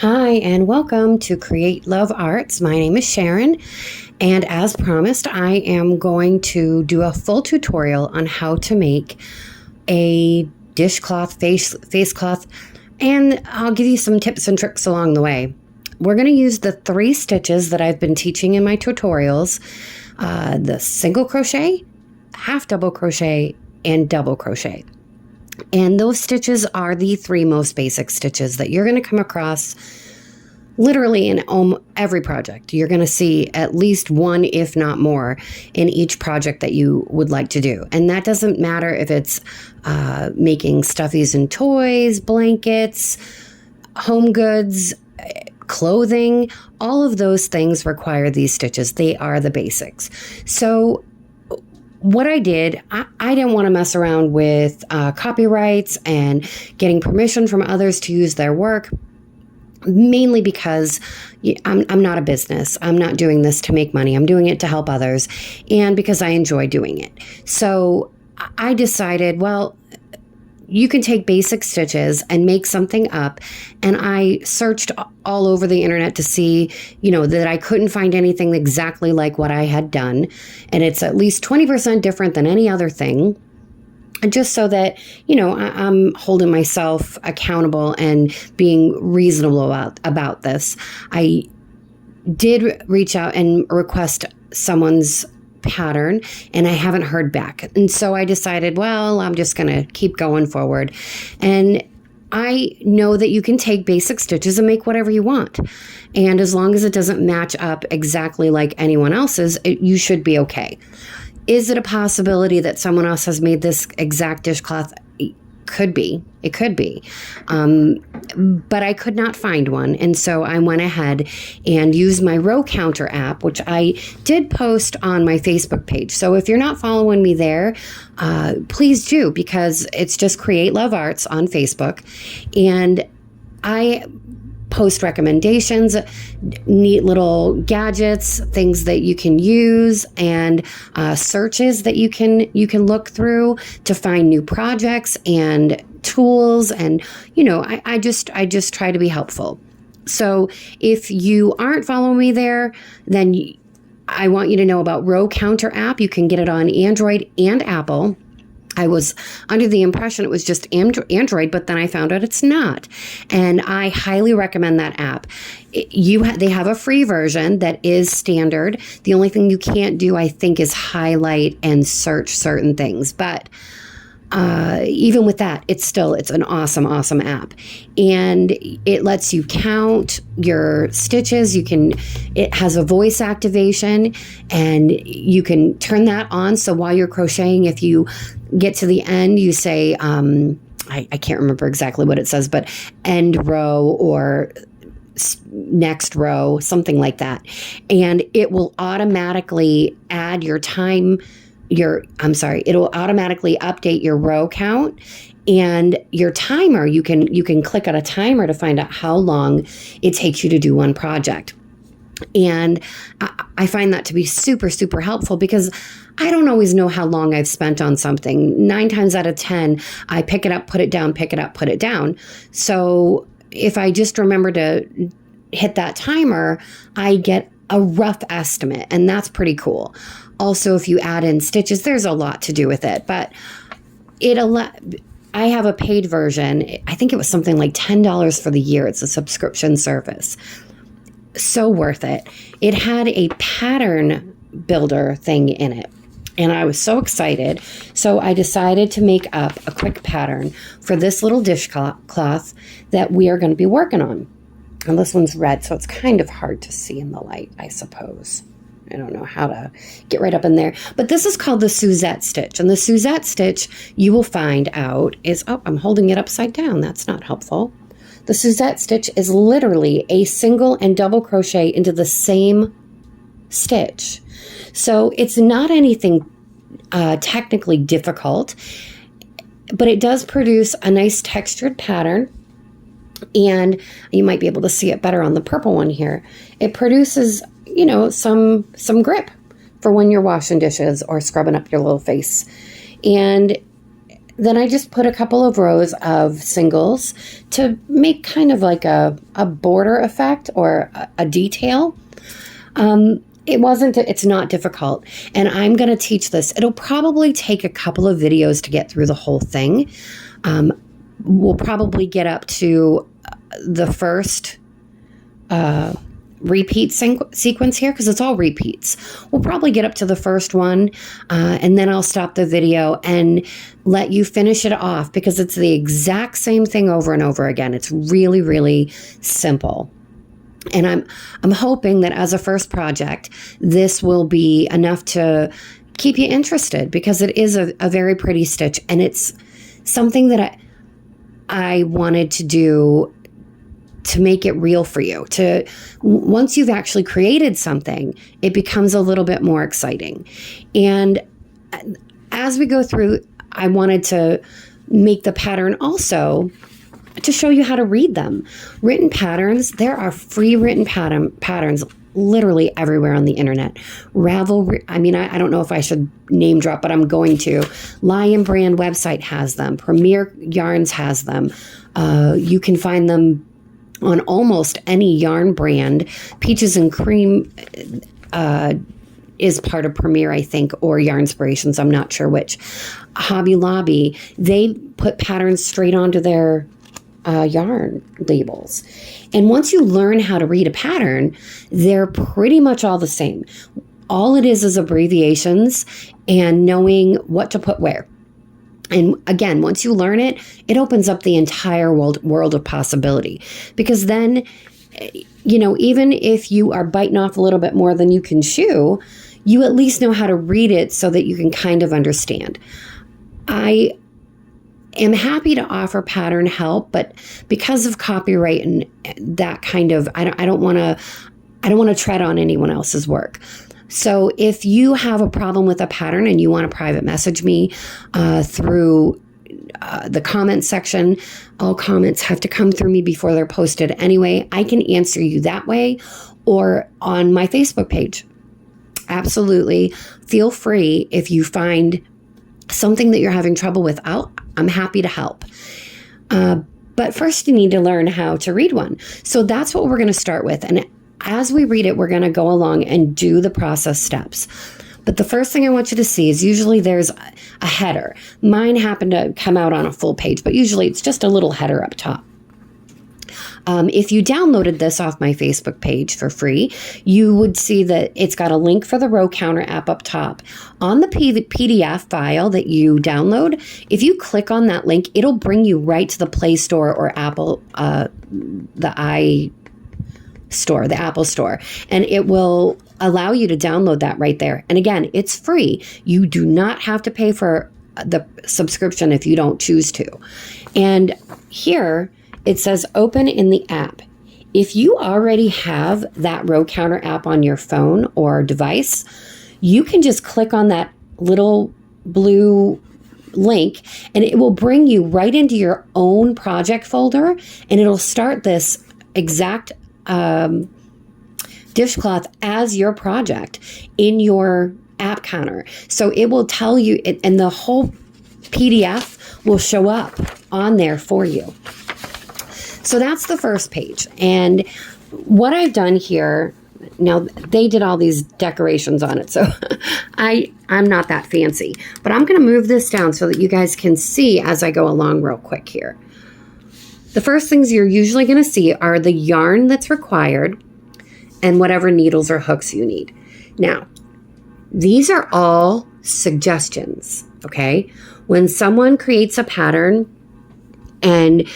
Hi, and welcome to Create Love Arts. My name is Sharon, and as promised, I am going to do a full tutorial on how to make a dishcloth, face cloth, and I'll give you some tips and tricks along the way. We're going to use the 3 stitches that I've been teaching in my tutorials, the single crochet, half double crochet, and double crochet. And those stitches are the 3 most basic stitches that you're going to come across literally in every project. You're going to see at least one, if not more, in each project that you would like to do. And that doesn't matter if it's making stuffies and toys, blankets, home goods, clothing. All of those things require these stitches. They are the basics. So what I did, I didn't want to mess around with copyrights and getting permission from others to use their work, mainly because I'm not a business. I'm not doing this to make money. I'm doing it to help others and because I enjoy doing it. So I decided, well, you can take basic stitches and make something up. And I searched all over the internet to see, that I couldn't find anything exactly like what I had done. And it's at least 20% different than any other thing. And just so that, I'm holding myself accountable and being reasonable about this. I did reach out and request someone's pattern, and I haven't heard back. And so I decided, well, I'm just going to keep going forward. And I know that you can take basic stitches and make whatever you want. And as long as it doesn't match up exactly like anyone else's, you should be okay. Is it a possibility that someone else has made this exact dishcloth? Could be. It could be. But I could not find one. And so I went ahead and used my row counter app, which I did post on my Facebook page. So if you're not following me there, please do, because it's just Create Love Arts on Facebook. And I post recommendations, neat little gadgets, things that you can use, and searches that you can look through to find new projects and tools. And I just try to be helpful. So if you aren't following me there, then I want you to know about Row Counter app. You can get it on Android and Apple. I was under the impression it was just Android, but then I found out it's not. And I highly recommend that app. They have a free version that is standard. The only thing you can't do, I think, is highlight and search certain things. But even with that, it's an awesome app. And it lets you count your stitches. It has a voice activation, and you can turn that on. So while you're crocheting, if you get to the end, you say, I can't remember exactly what it says, but end row or next row, something like that. And it will automatically add your time. It'll automatically update your row count and your timer. You can click on a timer to find out how long it takes you to do one project. And I find that to be super, super helpful because I don't always know how long I've spent on something. 9 times out of 10, I pick it up, put it down, pick it up, put it down. So if I just remember to hit that timer, I get a rough estimate, and that's pretty cool. Also, if you add in stitches, there's a lot to do with it, but I have a paid version. I think it was something like $10 for the year. It's a subscription service. So worth it. It had a pattern builder thing in it, and I was so excited. So I decided to make up a quick pattern for this little dishcloth that we are going to be working on. And this one's red, so it's kind of hard to see in the light, I suppose. I don't know how to get right up in there. But this is called the Suzette stitch. And the Suzette stitch, you will find out is, I'm holding it upside down. That's not helpful. The Suzette stitch is literally a single and double crochet into the same stitch. So it's not anything technically difficult, but it does produce a nice textured pattern. And you might be able to see it better on the purple one here. It produces, some grip for when you're washing dishes or scrubbing up your little face. And then I just put a couple of rows of singles to make kind of like a border effect or a detail. It's not difficult. And I'm going to teach this. It'll probably take a couple of videos to get through the whole thing. We'll probably get up to the first repeat sequence here, because it's all repeats. We'll probably get up to the first one, and then I'll stop the video and let you finish it off, because it's the exact same thing over and over again. It's really, really simple. And I'm hoping that as a first project, this will be enough to keep you interested, because it is a very pretty stitch, and it's something that I wanted to do to make it real for you. Once you've actually created something, it becomes a little bit more exciting. And as we go through, I wanted to make the pattern also to show you how to read them. Written patterns, there are free written patterns literally everywhere on the internet. Ravelry, I don't know if I should name drop, but I'm going to. Lion Brand website has them. Premier Yarns has them. You can find them on almost any yarn brand. Peaches and Cream is part of Premier, I think, or Yarnspirations. I'm not sure which. Hobby Lobby, they put patterns straight onto their yarn labels. And once you learn how to read a pattern, they're pretty much all the same. All it is abbreviations and knowing what to put where. And again, once you learn it, it opens up the entire world of possibility. Because then, even if you are biting off a little bit more than you can chew, you at least know how to read it so that you can kind of understand. I am happy to offer pattern help, but because of copyright and that kind of, I don't want to tread on anyone else's work. So if you have a problem with a pattern and you want to private message me through the comment section, all comments have to come through me before they're posted anyway. I can answer you that way, or on my Facebook page. Absolutely. Feel free if you find something that you're having trouble with. I'm happy to help. But first you need to learn how to read one. So that's what we're going to start with. And as we read it, we're going to go along and do the process steps. But the first thing I want you to see is usually there's a header. Mine happened to come out on a full page, but usually it's just a little header up top. If you downloaded this off my Facebook page for free, you would see that it's got a link for the Row Counter app up top. On the PDF file that you download, if you click on that link, it'll bring you right to the Play Store or Apple, the Apple Store, and it will allow you to download that right there. And again, it's free. You do not have to pay for the subscription if you don't choose to. And here it says open in the app. If you already have that Row Counter app on your phone or device, you can just click on that little blue link and it will bring you right into your own project folder, and it'll start this exact dishcloth as your project in your app counter. So it will tell you, and the whole PDF will show up on there for you. So that's the first page. And what I've done here, now they did all these decorations on it, so I'm not that fancy. But I'm going to move this down so that you guys can see as I go along real quick here. The first things you're usually going to see are the yarn that's required and whatever needles or hooks you need. Now, these are all suggestions, okay? When someone creates a pattern and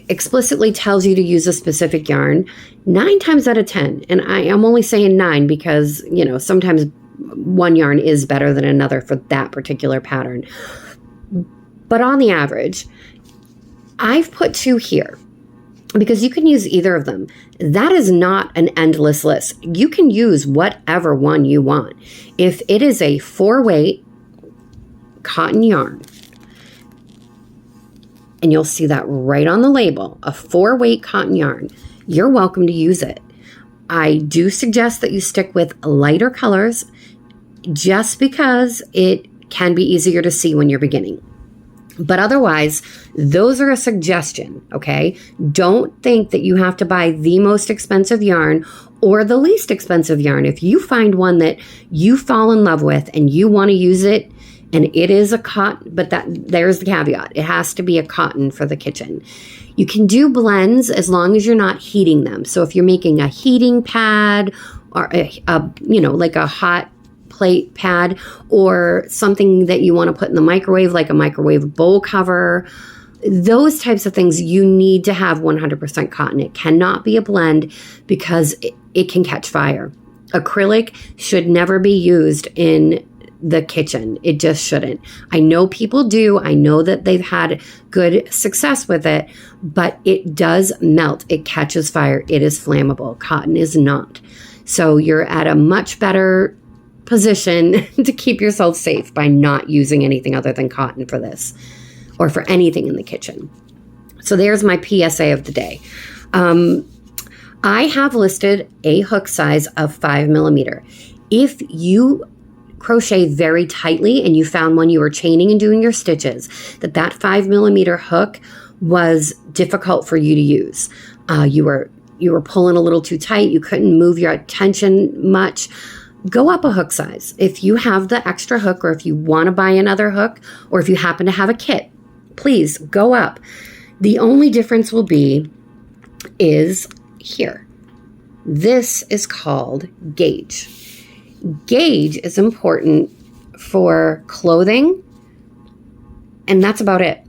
explicitly tells you to use a specific yarn, 9 times out of 10, and I'm only saying 9 because, sometimes one yarn is better than another for that particular pattern. But on the average, I've put 2 here because you can use either of them. That is not an endless list. You can use whatever one you want. If it is a 4-weight cotton yarn, and you'll see that right on the label, a 4-weight cotton yarn, you're welcome to use it. I do suggest that you stick with lighter colors just because it can be easier to see when you're beginning. But otherwise, those are a suggestion, okay? Don't think that you have to buy the most expensive yarn or the least expensive yarn. If you find one that you fall in love with and you want to use it, and it is a cotton, but there's the caveat. It has to be a cotton for the kitchen. You can do blends as long as you're not heating them. So if you're making a heating pad or like a hot plate pad or something that you want to put in the microwave, like a microwave bowl cover, those types of things, you need to have 100% cotton. It cannot be a blend because it can catch fire. Acrylic should never be used in the kitchen. It just shouldn't. I know people do. I know that they've had good success with it, but it does melt. It catches fire. It is flammable. Cotton is not. So you're at a much better position to keep yourself safe by not using anything other than cotton for this or for anything in the kitchen. So there's my PSA of the day. I have listed a hook size of 5 millimeter. If you crochet very tightly and you found when you were chaining and doing your stitches that 5 millimeter hook was difficult for you to use, you were pulling a little too tight, you couldn't move your tension much, go up a hook size. If you have the extra hook, or if you want to buy another hook, or if you happen to have a kit, please go up. The only difference will be is here. This is called gauge. Gauge is important for clothing, and that's about it.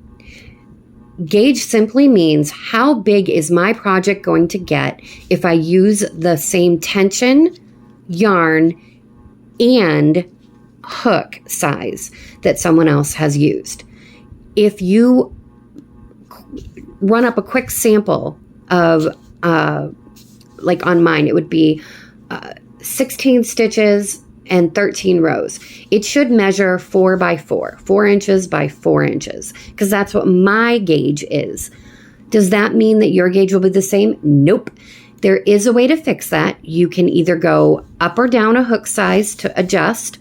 Gauge simply means how big is my project going to get if I use the same tension, yarn, and hook size that someone else has used. If you run up a quick sample of, like on mine, it would be 16 stitches and 13 rows. It should measure 4 by 4, 4 inches by 4 inches, because that's what my gauge is. Does that mean that your gauge will be the same? Nope. There is a way to fix that. You can either go up or down a hook size to adjust,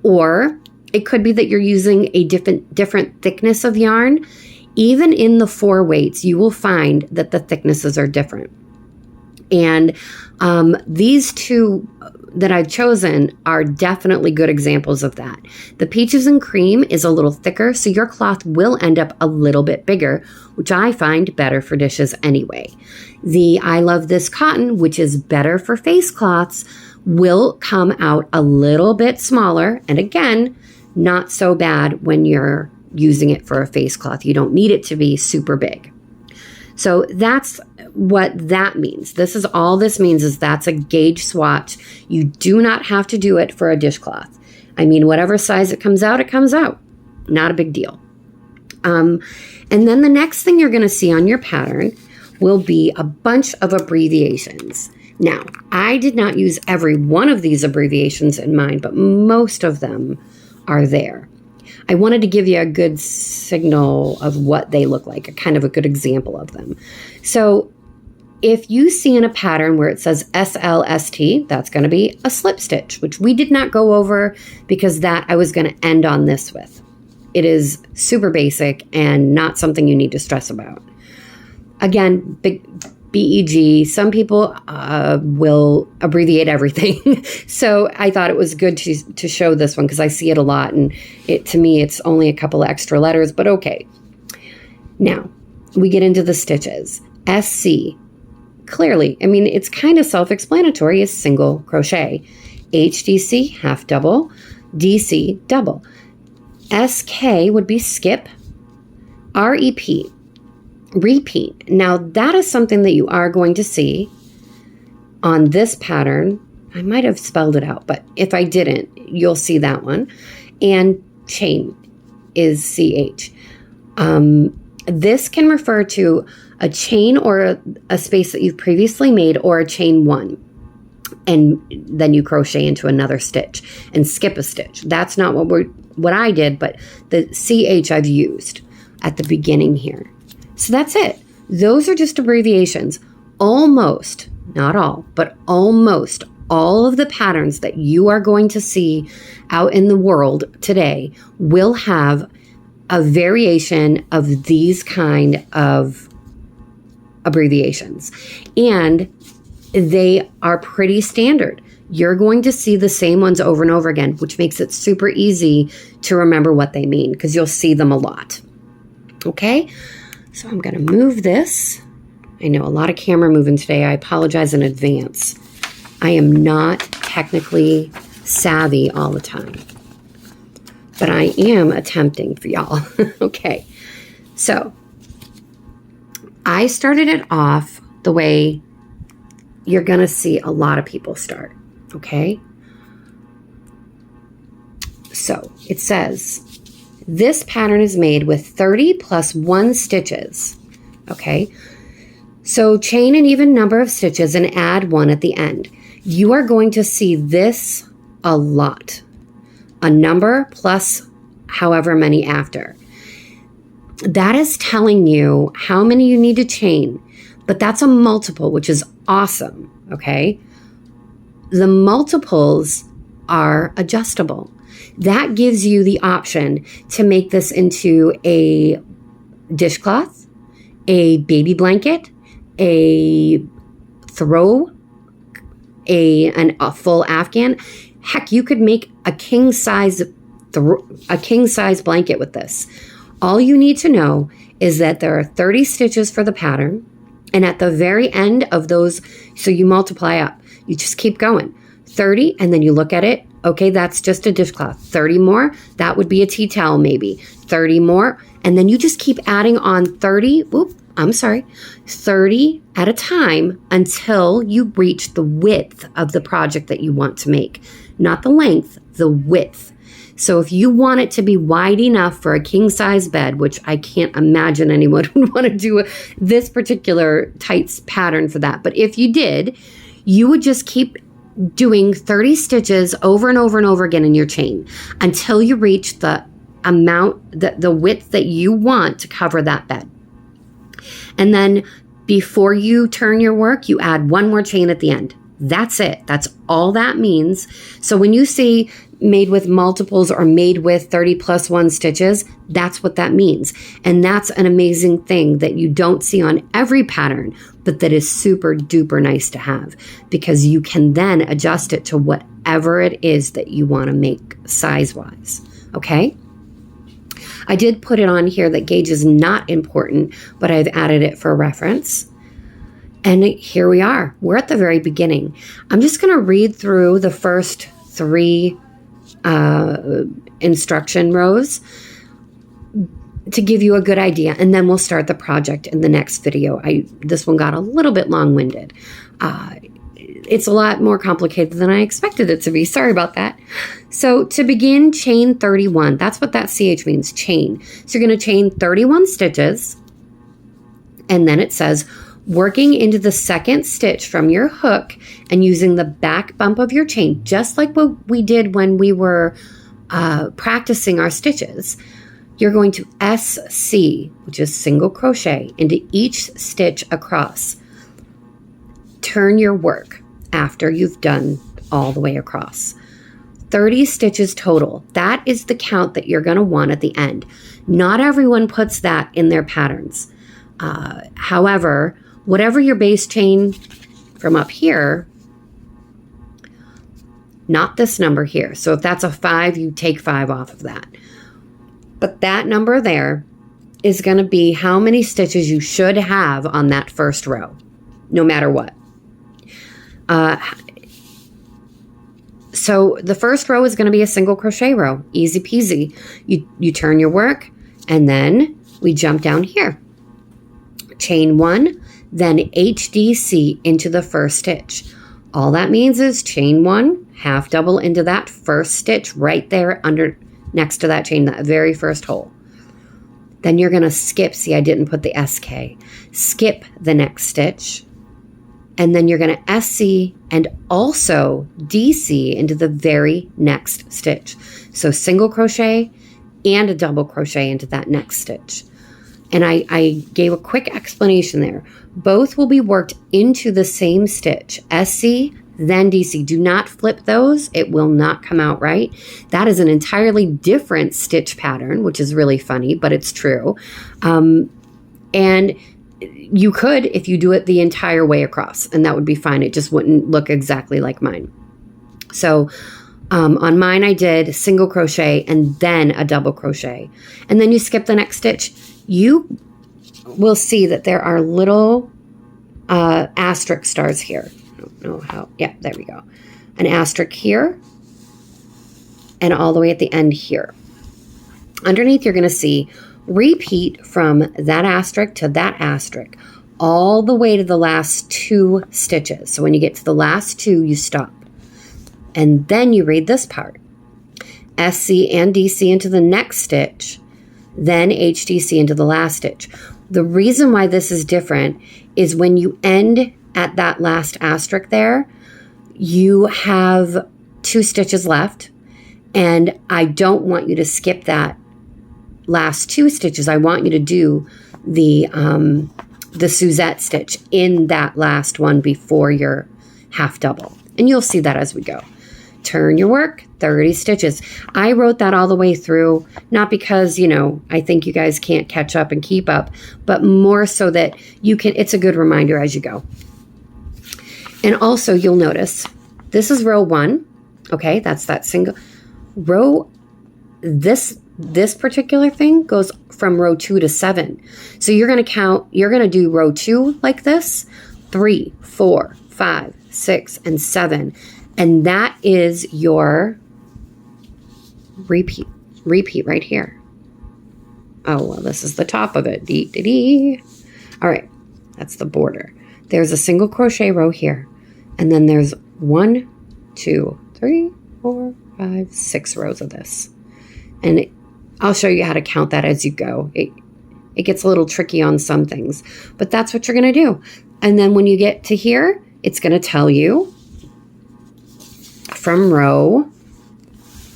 or it could be that you're using a different thickness of yarn. Even in the 4 weights, you will find that the thicknesses are different. And these two that I've chosen are definitely good examples of that. The peaches and cream is a little thicker, so your cloth will end up a little bit bigger, which I find better for dishes anyway. The I love this cotton, which is better for face cloths, will come out a little bit smaller. And again, not so bad when you're using it for a face cloth. You don't need it to be super big. So that's what that means. This is all this means is that's a gauge swatch. You do not have to do it for a dishcloth. I mean, whatever size it comes out, not a big deal. And then the next thing you're going to see on your pattern will be a bunch of abbreviations. Now, I did not use every one of these abbreviations in mine, but most of them are there. I wanted to give you a good signal of what they look like, a kind of a good example of them. So if you see in a pattern where it says SLST, that's going to be a slip stitch, which we did not go over because that I was going to end on this with. It is super basic and not something you need to stress about. Again, BEG, some people will abbreviate everything. So I thought it was good to show this one because I see it a lot. And to me, it's only a couple of extra letters, but okay. Now, we get into the stitches. SC, clearly, I mean, it's kind of self-explanatory, is single crochet. HDC, half double. DC, double. SK would be skip. REP, repeat. Now that is something that you are going to see on this pattern. I might have spelled it out, but if I didn't, you'll see that one. And chain is CH. This can refer to a chain or a space that you've previously made, or a chain one, and then you crochet into another stitch and skip a stitch. That's not what I did, but the CH I've used at the beginning here. So that's it. Those are just abbreviations. Almost, not all, but almost all of the patterns that you are going to see out in the world today will have a variation of these kind of abbreviations. And they are pretty standard. You're going to see the same ones over and over again, which makes it super easy to remember what they mean because you'll see them a lot. Okay, so I'm going to move this. I know a lot of camera moving today. I apologize in advance. I am not technically savvy all the time, but I am attempting for y'all. Okay, so I started it off the way you're going to see a lot of people start. Okay, so it says this pattern is made with 30 plus 1 stitches. Okay, so chain an even number of stitches and add 1 at the end. You are going to see this a lot. A number plus however many after. That is telling you how many you need to chain, but that's a multiple, which is awesome. Okay, the multiples are adjustable. That gives you the option to make this into a dishcloth, a baby blanket, a throw, a full Afghan. Heck, you could make a king size blanket with this. All you need to know is that there are 30 stitches for the pattern, and at the very end of those, so you multiply up. You just keep going. 30, and then you look at it. Okay, that's just a dishcloth. 30 more, that would be a tea towel maybe. 30 more, and then you just keep adding on 30 at a time until you reach the width of the project that you want to make. Not the length, the width. So if you want it to be wide enough for a king size bed, which I can't imagine anyone would want to do this particular tights pattern for that. But if you did, you would just keep doing 30 stitches over and over and over again in your chain until you reach the amount, the width that you want to cover that bed. And then before you turn your work, you add 1 more chain at the end. That's it. That's all that means. So when you see made with multiples or made with 30 plus 1 stitches, that's what that means. And that's an amazing thing that you don't see on every pattern, but that is super duper nice to have because you can then adjust it to whatever it is that you want to make size-wise. Okay? I did put it on here that gauge is not important, but I've added it for reference. And here we are. We're at the very beginning. I'm just going to read through the first 3 instruction rows to give you a good idea, and then we'll start the project in the next video. This one got a little bit long-winded. It's a lot more complicated than I expected it to be. Sorry about that. So to begin, chain 31. That's what that CH means, chain. So you're going to chain 31 stitches, and then it says, working into the second stitch from your hook and using the back bump of your chain, just like what we did when we were practicing our stitches, you're going to SC, which is single crochet, into each stitch across. Turn your work after you've done all the way across. 30 stitches total. That is the count that you're going to want at the end. Not everyone puts that in their patterns. However, whatever your base chain from up here, not this number here. So if that's a 5, you take 5 off of that. But that number there is going to be how many stitches you should have on that first row, no matter what. So the first row is going to be a single crochet row, easy peasy. You turn your work, and then we jump down here. Chain 1, then HDC into the first stitch. All that means is chain 1, half double into that first stitch right there under next to that chain, that very first hole. Then you're going to skip. See, I didn't put the SK. Skip the next stitch. And then you're going to SC and also DC into the very next stitch. So single crochet and a double crochet into that next stitch. And I gave a quick explanation there. Both will be worked into the same stitch. SC, then DC. Do not flip those. It will not come out right. That is an entirely different stitch pattern, which is really funny, but it's true. And you could, if you do it the entire way across, and that would be fine. It just wouldn't look exactly like mine. So on mine, I did single crochet and then a double crochet. And then you skip the next stitch. You will see that there are little asterisk stars here. I don't know how. Yeah, there we go. An asterisk here and all the way at the end here. Underneath, you're going to see repeat from that asterisk to that asterisk all the way to the last 2 stitches. So when you get to the last 2, you stop. And then you read this part. SC and DC into the next stitch, then HDC into the last stitch. The reason why this is different is when you end at that last asterisk there, you have 2 stitches left, and I don't want you to skip that last 2 stitches. I want you to do the Suzette stitch in that last one before your half double. And you'll see that as we go. Turn your work, 30 stitches. I wrote that all the way through, not because, I think you guys can't catch up and keep up, but more so that you can, it's a good reminder as you go. And also you'll notice, this is row 1. Okay, that's that single row. This particular thing goes from row 2 to 7. So you're going to count, you're going to do row 2 like this, 3, 4, 5, 6, and 7. And that is your repeat right here. Oh, well, this is the top of it. Dee, dee, dee. All right, that's the border. There's a single crochet row here. And then there's 1, 2, 3, 4, 5, 6 rows of this. And I'll show you how to count that as you go. It gets a little tricky on some things, but that's what you're going to do. And then when you get to here, it's going to tell you from row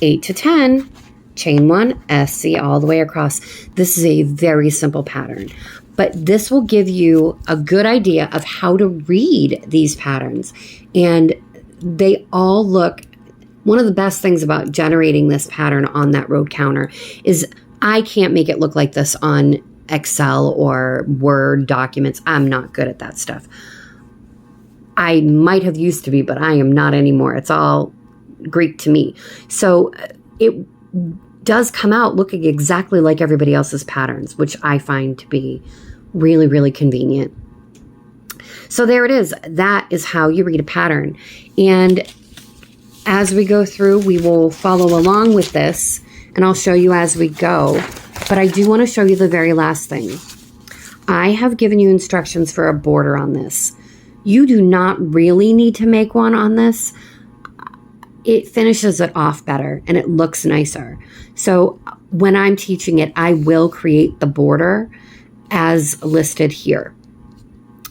8 to 10, chain 1, SC all the way across. This is a very simple pattern, but this will give you a good idea of how to read these patterns. And they all look, one of the best things about generating this pattern on that road counter is I can't make it look like this on Excel or Word documents. I'm not good at that stuff. I might have used to be, but I am not anymore. It's all Greek to me. So it does come out looking exactly like everybody else's patterns, which I find to be really, really convenient. So there it is. That is how you read a pattern. And as we go through, we will follow along with this, and I'll show you as we go. But I do want to show you the very last thing. I have given you instructions for a border on this. You do not really need to make one on this. It finishes it off better and it looks nicer. So when I'm teaching it, I will create the border as listed here.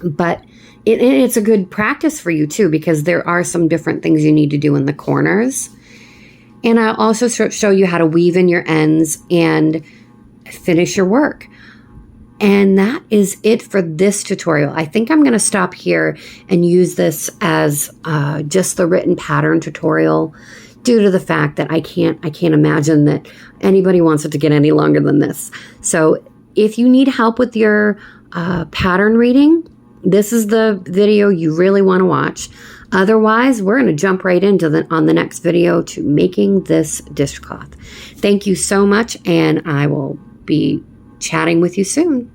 But it's a good practice for you too, because there are some different things you need to do in the corners. And I'll also show you how to weave in your ends and finish your work. And that is it for this tutorial. I think I'm going to stop here and use this as just the written pattern tutorial, due to the fact that I can't imagine that anybody wants it to get any longer than this. So if you need help with your pattern reading, this is the video you really want to watch. Otherwise, we're going to jump right into on the next video to making this dishcloth. Thank you so much, and I will be chatting with you soon.